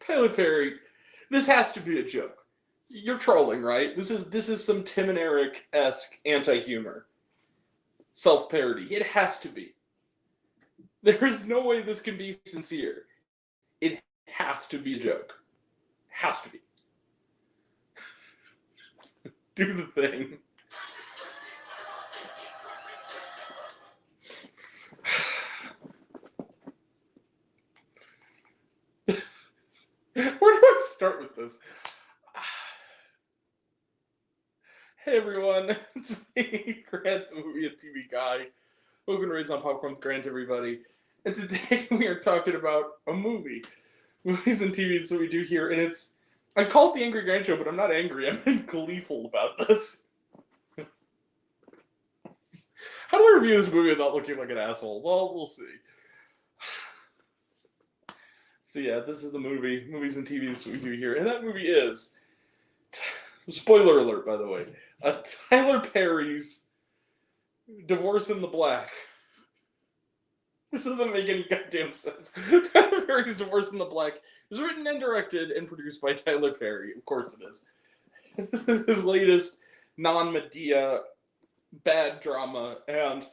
Tyler Perry, this has to be a joke. You're trolling, right? This is some Tim and Eric-esque anti-humor. Self-parody. It has to be. There is no way this can be sincere. It has to be a joke. Has to be. Do the thing. Where do I start with this? Hey everyone, it's me, Grant, the movie and TV guy. We've been raised on Popcorn with Grant, everybody. And today we are talking about a movie. Movies and TV is what we do here, and I call it the Angry Grant Show, but I'm not angry, I'm gleeful about this. How do I review this movie without looking like an asshole? Well, we'll see. So yeah, this is the movie. Movies and TV is what we do here. And that movie is, spoiler alert by the way, Tyler Perry's Divorce in the Black. This doesn't make any goddamn sense. Tyler Perry's Divorce in the Black is written and directed and produced by Tyler Perry. Of course it is. This is his latest non-Medea bad drama, and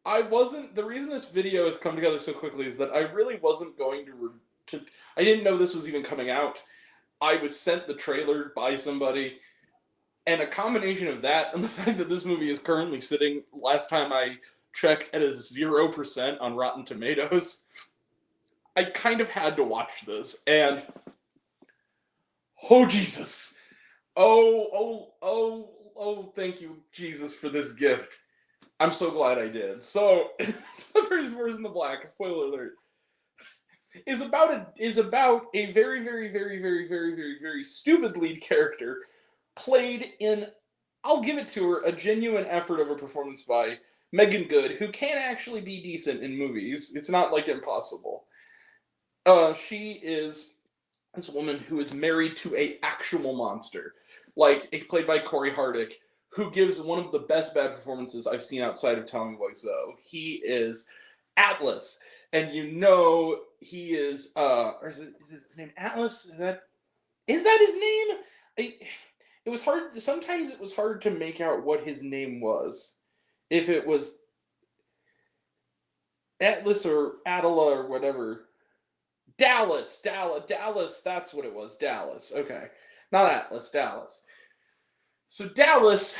the reason this video has come together so quickly is that I really wasn't going to I didn't know this was even coming out. I was sent the trailer by somebody, and a combination of that and the fact that this movie is currently sitting, last time I checked, at a 0% on Rotten Tomatoes, I kind of had to watch this, and oh Jesus. Oh, thank you, Jesus, for this gift. I'm so glad I did. So, Divorce in the Black, spoiler alert, is about a very, very, very, very, very, very, very stupid lead character played in, I'll give it to her, a genuine effort of a performance by Megan Good, who can actually be decent in movies. It's not, like, impossible. She is this woman who is married to an actual monster, played by Corey Hardick, who gives one of the best bad performances I've seen outside of Tommy Wiseau. He is Atlas, and you know he is, or is his name Atlas? Is that his name? It was hard, sometimes it was hard to make out what his name was. If it was Atlas or Attila or whatever. Dallas, that's what it was, Dallas, okay. Not Atlas, Dallas. So Dallas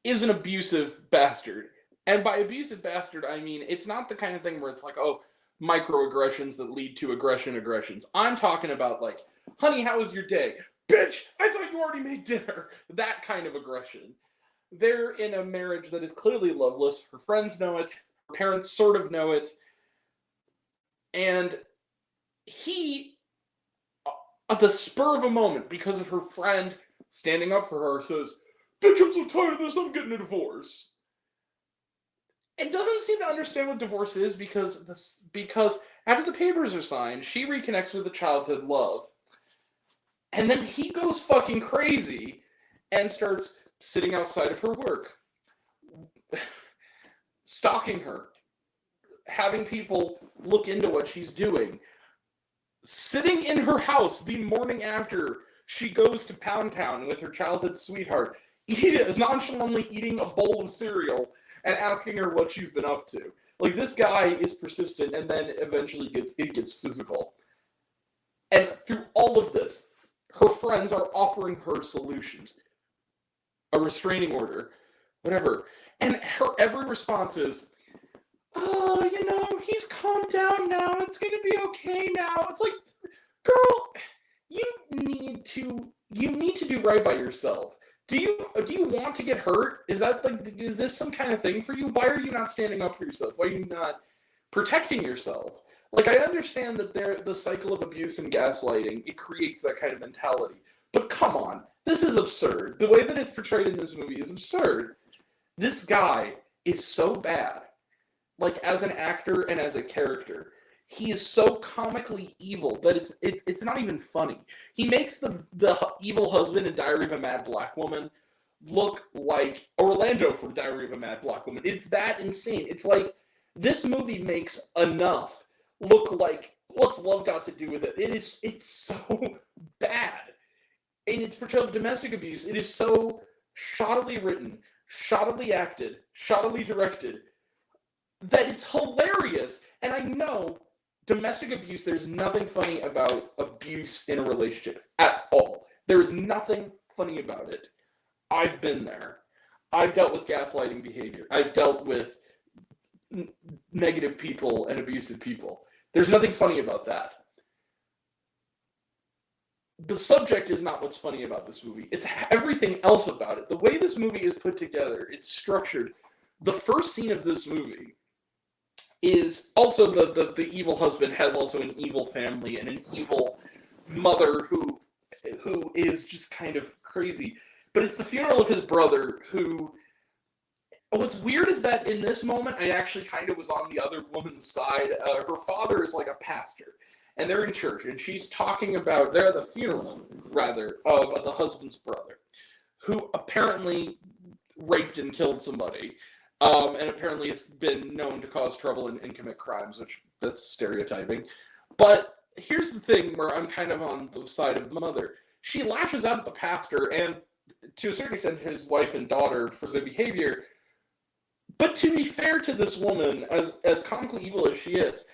is an abusive bastard. And by abusive bastard, I mean, it's not the kind of thing where it's like, oh, microaggressions that lead to aggressions. I'm talking about, like, honey, how was your day? Bitch, I thought you already made dinner. That kind of aggression. They're in a marriage that is clearly loveless. Her friends know it. Her parents sort of know it. And he, at the spur of a moment, because of her friend standing up for her, says, bitch, I'm so tired of this, I'm getting a divorce. And doesn't seem to understand what divorce is because after the papers are signed, she reconnects with a childhood love. And then he goes fucking crazy and starts sitting outside of her work, stalking her, having people look into what she's doing, sitting in her house the morning after she goes to Pound Town with her childhood sweetheart, nonchalantly eating a bowl of cereal and asking her what she's been up to. Like, this guy is persistent, and then eventually gets physical. And through all of this, her friends are offering her solutions. A restraining order, whatever. And her every response is, oh, you know, he's calmed down now. It's going to be okay now. It's like, girl, you need to do right by yourself. Do you want to get hurt? Is this some kind of thing for you? Why are you not standing up for yourself? Why are you not protecting yourself? Like, I understand that the cycle of abuse and gaslighting, it creates that kind of mentality. But come on, this is absurd. The way that it's portrayed in this movie is absurd. This guy is so bad. Like, as an actor and as a character, he is so comically evil that it's not even funny. He makes the evil husband in Diary of a Mad Black Woman look like Orlando from Diary of a Mad Black Woman. It's that insane. It's like, this movie makes Enough look like what's love got to do with it? It's so bad. In its portrayal of domestic abuse, it is so shoddily written, shoddily acted, shoddily directed, that it's hilarious. And I know domestic abuse, there's nothing funny about abuse in a relationship at all. There is nothing funny about it. I've been there. I've dealt with gaslighting behavior. I've dealt with negative people and abusive people. There's nothing funny about that. The subject is not what's funny about this movie. It's everything else about it. The way this movie is put together, it's structured. The first scene of this movie is also the evil husband has also an evil family and an evil mother who is just kind of crazy. But it's the funeral of his brother who... What's weird is that in this moment, I actually kind of was on the other woman's side. Her father is like a pastor, and they're in church, and she's talking about... They're at the funeral, rather, of the husband's brother, who apparently raped and killed somebody, and apparently has been known to cause trouble and commit crimes, which that's stereotyping. But here's the thing where I'm kind of on the side of the mother. She lashes out at the pastor, and to a certain extent, his wife and daughter for the behavior. But to be fair to this woman, as comically evil as she is,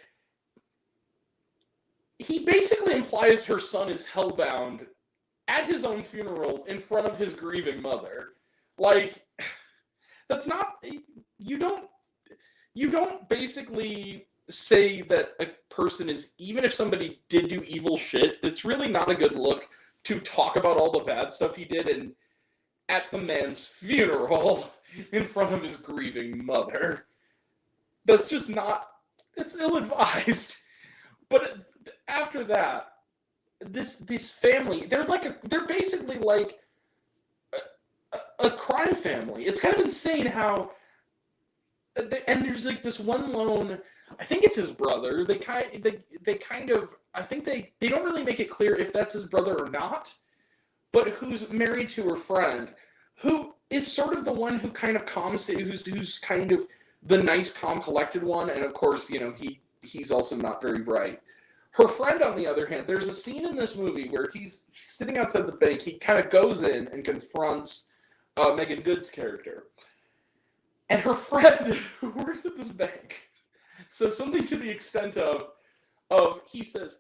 he basically implies her son is hellbound at his own funeral in front of his grieving mother. Like, that's not... You don't basically say that a person is... Even if somebody did do evil shit, it's really not a good look to talk about all the bad stuff he did and at the man's funeral in front of his grieving mother. That's just not... It's ill-advised. But after that, this family, they're basically like a crime family. It's kind of insane how... And there's like this one lone... I think it's his brother. They kind of... I think they don't really make it clear if that's his brother or not, but who's married to her friend, who is sort of the one who kind of calms it, who's kind of the nice, calm, collected one, and of course, you know, he's also not very bright. Her friend, on the other hand, there's a scene in this movie where he's sitting outside the bank, he kind of goes in and confronts Megan Good's character. And her friend, who works at this bank, says something to the extent of he says,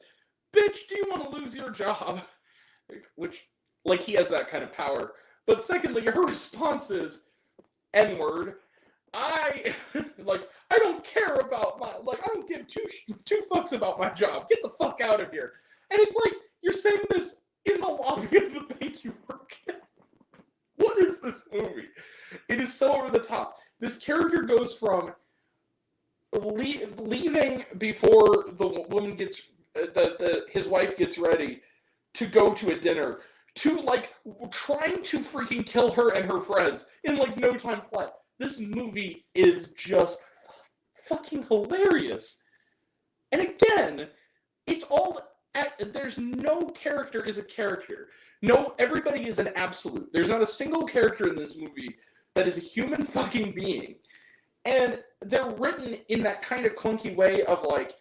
"Bitch, do you want to lose your job?" Which, like, he has that kind of power. But secondly, her response is, N-word. I don't care about my... Like, I don't give two fucks about my job. Get the fuck out of here. And it's like, you're saying this in the lobby of the bank you work at. What is this movie? It is so over the top. This character goes from leaving before the woman gets... his wife gets ready to go to a dinner, to, like, trying to freaking kill her and her friends in, like, no time flat. This movie is just fucking hilarious. And again, it's all... There's no character is a character. No, everybody is an absolute. There's not a single character in this movie that is a human fucking being. And they're written in that kind of clunky way of, like,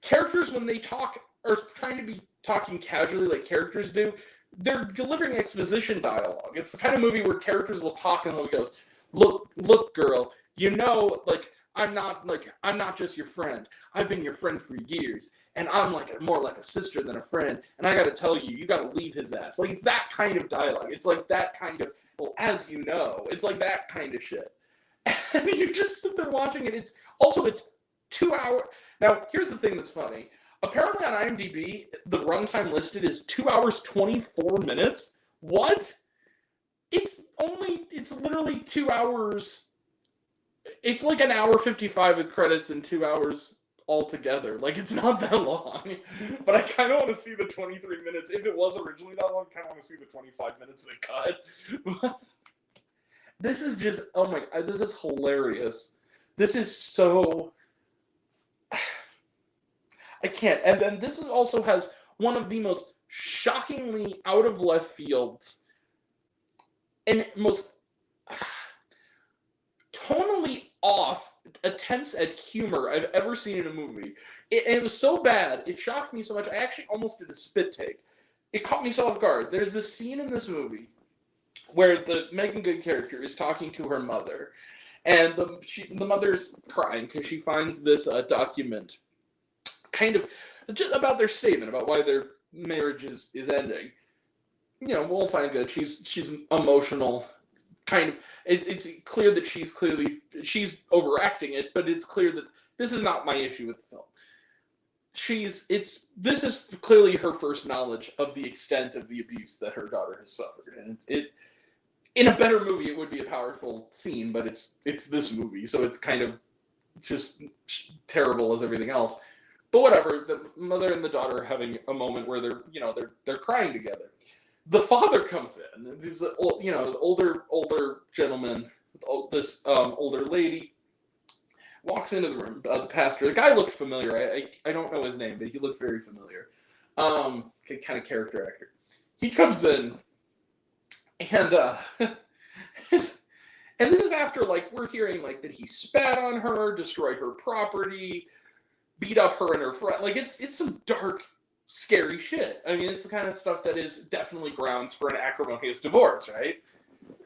characters, when they talk, are trying to be talking casually like characters do, they're delivering exposition dialogue. It's the kind of movie where characters will talk and they'll go, look, girl, you know, like, I'm not just your friend. I've been your friend for years, and I'm more like a sister than a friend, and I gotta tell you, you gotta leave his ass. Like, it's that kind of dialogue. It's like that kind of, well, as you know, it's like that kind of shit. And you just sit there watching it. It's 2 hours. Now, here's the thing that's funny. Apparently on IMDb, the runtime listed is 2 hours, 24 minutes. What? It's literally 2 hours. It's like an hour 55 with credits and 2 hours altogether. Like, it's not that long. But I kind of want to see the 23 minutes. If it was originally that long, I kind of want to see the 25 minutes they cut. This is just, oh my, this is hilarious. This is so... I can't. And then this also has one of the most shockingly out of left fields and most tonally off attempts at humor I've ever seen in a movie. It was so bad, it shocked me so much, I actually almost did a spit take. It caught me so off guard. There's this scene in this movie where the Megan Good character is talking to her mother, and the mother's crying because she finds this document kind of just about their statement, about why their marriage is ending. You know, we'll find good. She's emotional. Kind of, it's clear that she's overacting it, but it's clear that this is not my issue with the film. This is clearly her first knowledge of the extent of the abuse that her daughter has suffered, and it in a better movie it would be a powerful scene, but it's this movie, so it's kind of just terrible as everything else. But whatever, the mother and the daughter are having a moment where they're crying together. The father comes in. He's older gentleman, this older lady, walks into the room. The pastor, the guy looked familiar. I don't know his name, but he looked very familiar. Kind of character actor. He comes in, and and this is after we're hearing that he spat on her, destroyed her property, beat up her and her friend. It's some dark, scary shit. I mean, it's the kind of stuff that is definitely grounds for an acrimonious divorce, right?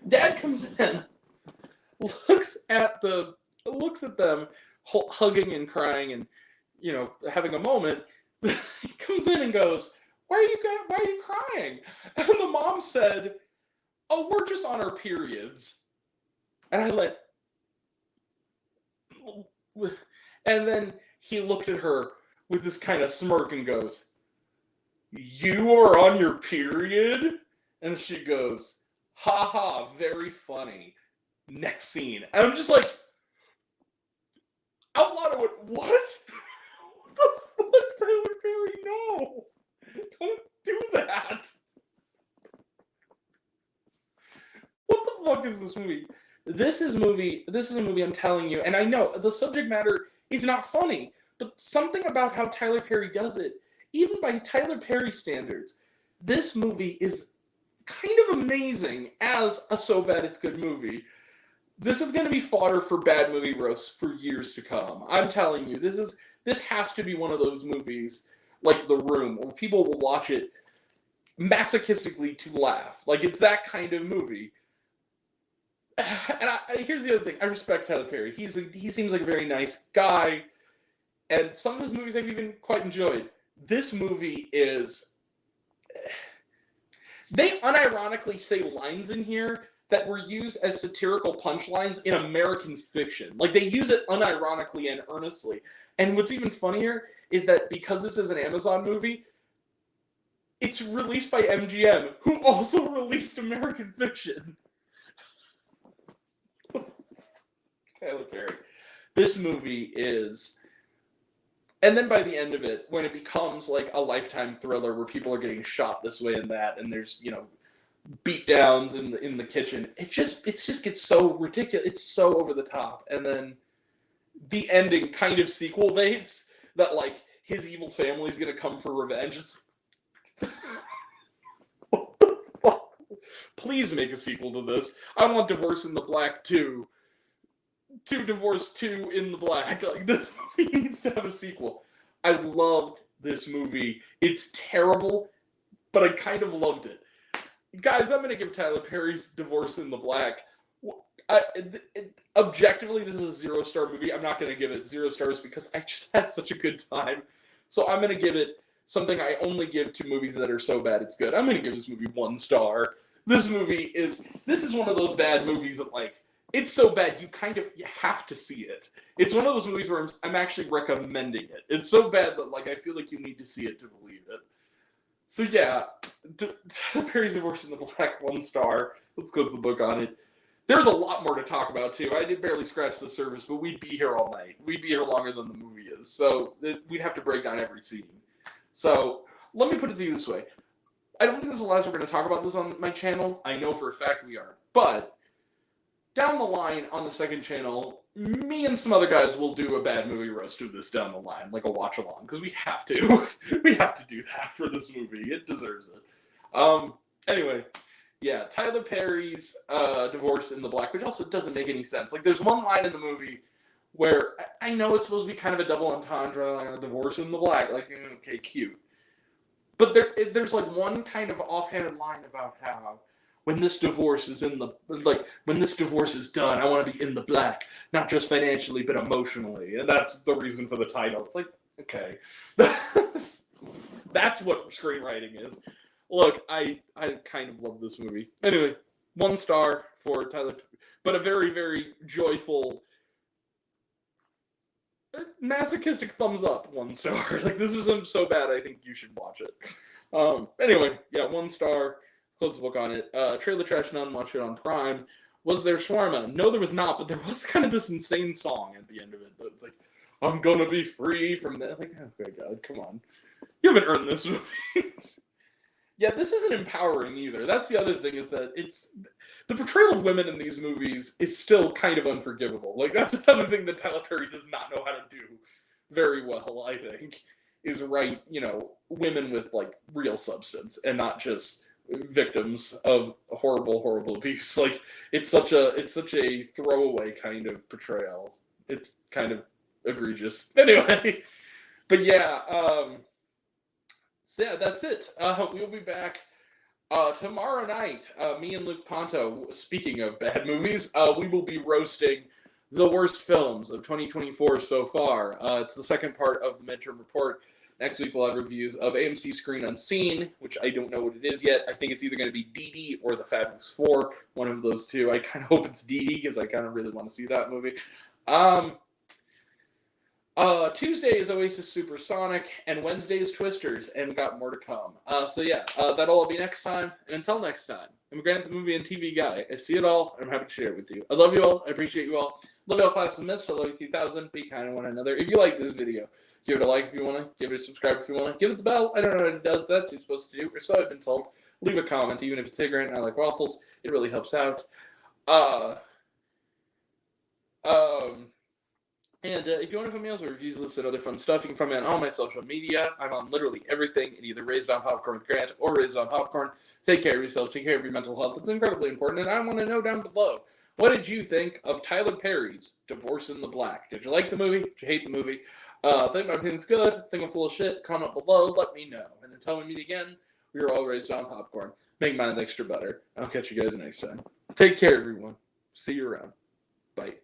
Dad comes in, looks at them hugging and crying and having a moment. He comes in and goes, why are you crying? And the mom said, oh, we're just on our periods. And and then he looked at her with this kind of smirk and goes, you are on your period? And she goes, ha ha, very funny. Next scene. And I'm just like, out loud I went, what? What the fuck, Tyler Perry? No! Don't do that! What the fuck is this movie? This is a movie I'm telling you, and I know the subject matter is not funny, but something about how Tyler Perry does it, even by Tyler Perry standards, this movie is kind of amazing as a so bad it's good movie. This is going to be fodder for bad movie roasts for years to come. I'm telling you, this has to be one of those movies like The Room, where people will watch it masochistically to laugh. It's that kind of movie. And here's the other thing. I respect Tyler Perry. He seems like a very nice guy, and some of his movies I've even quite enjoyed. This movie is... They unironically say lines in here that were used as satirical punchlines in American fiction. They use it unironically and earnestly. And what's even funnier is that because this is an Amazon movie, it's released by MGM, who also released American Fiction. Tyler Perry. This movie is... And then by the end of it, when it becomes a Lifetime thriller where people are getting shot this way and that, and there's, beat downs in the kitchen, it just gets so ridiculous. It's so over the top. And then the ending kind of sequel baits that his evil family's gonna come for revenge. It's what the fuck? Please make a sequel to this. I want Divorce in the Black 2. Divorce 2 in the Black. This movie needs to have a sequel. I loved this movie. It's terrible, but I kind of loved it. Guys, I'm going to give Tyler Perry's Divorce in the Black. Objectively, this is a 0-star movie. I'm not going to give it 0 stars because I just had such a good time. So I'm going to give it something I only give to movies that are so bad it's good. I'm going to give this movie 1 star. This is one of those bad movies that it's so bad you have to see it. It's one of those movies where I'm actually recommending it. It's so bad that I feel like you need to see it to believe it. So yeah, Tyler Perry's Divorce in the Black, 1 star. Let's close the book on it. There's a lot more to talk about too. I did barely scratch the surface, but we'd be here all night. We'd be here longer than the movie is. So we'd have to break down every scene. So let me put it to you this way. I don't think this is the last we're going to talk about this on my channel. I know for a fact we are. But down the line on the second channel, me and some other guys will do a bad movie roast of this down the line, like a watch along, because we have to. We have to do that for this movie. It deserves it. Anyway, yeah, Tyler Perry's Divorce in the Black, which also doesn't make any sense. There's one line in the movie where I know it's supposed to be kind of a double entendre, like a divorce in the black, like, okay, cute. But there's like one kind of offhanded line about how when this divorce is when this divorce is done, I want to be in the black, not just financially but emotionally, and that's the reason for the title. It's like, okay, that's what screenwriting is. Look, I kind of love this movie. Anyway, 1 star for Tyler, but a very, very joyful, masochistic thumbs up. 1 star. Like, this isn't so bad. I think you should watch it. Anyway, yeah, 1 star. Close the book on it. Trailer Trash None. Watch it on Prime. Was there shawarma? No, there was not. But there was kind of this insane song at the end of it. It's like, I'm gonna be free from that. Like, oh my god, come on. You haven't earned this movie. Yeah, this isn't empowering either. That's the other thing, is that the portrayal of women in these movies is still kind of unforgivable. Like, that's another thing that Tyler Perry does not know how to do very well, I think, is write, women with, like, real substance and not just victims of horrible, horrible abuse. Like, it's such a throwaway kind of portrayal. It's kind of egregious. Anyway, but yeah, so yeah, that's it. We'll be back tomorrow night. Me and Luke Ponto, speaking of bad movies, we will be roasting the worst films of 2024 so far. It's the second part of the midterm report. Next week we'll have reviews of AMC Screen Unseen, which I don't know what it is yet. I think it's either going to be Dee Dee or The Fabulous Four, one of those two. I kind of hope it's Dee Dee because I kind of really want to see that movie. Tuesday is Oasis Supersonic, and Wednesday is Twisters, and we got more to come. So yeah, that'll all be next time. And until next time, I'm Grant, the movie and TV guy. I see it all, and I'm happy to share it with you. I love you all. I appreciate you all. Love you all, class of mist. I love you 3000. Be kind to one another. If you like this video, give it a like if you want to. Give it a subscribe if you want to. Give it the bell. I don't know what it does. That's what you're supposed to do, or so I've been told. Leave a comment, even if it's hey, Grant, I like waffles. It really helps out. And if you want to find me else or reviews, lists, and other fun stuff, you can find me on all my social media. I'm on literally everything, in either Raised on Popcorn with Grant or Raised on Popcorn. Take care of yourself. Take care of your mental health. It's incredibly important. And I want to know down below, what did you think of Tyler Perry's Divorce in the Black? Did you like the movie? Did you hate the movie? Think my opinion's good? Think I'm full of shit? Comment below. Let me know. And until we meet again, we are all Raised on Popcorn. Make mine with extra butter. I'll catch you guys next time. Take care, everyone. See you around. Bye.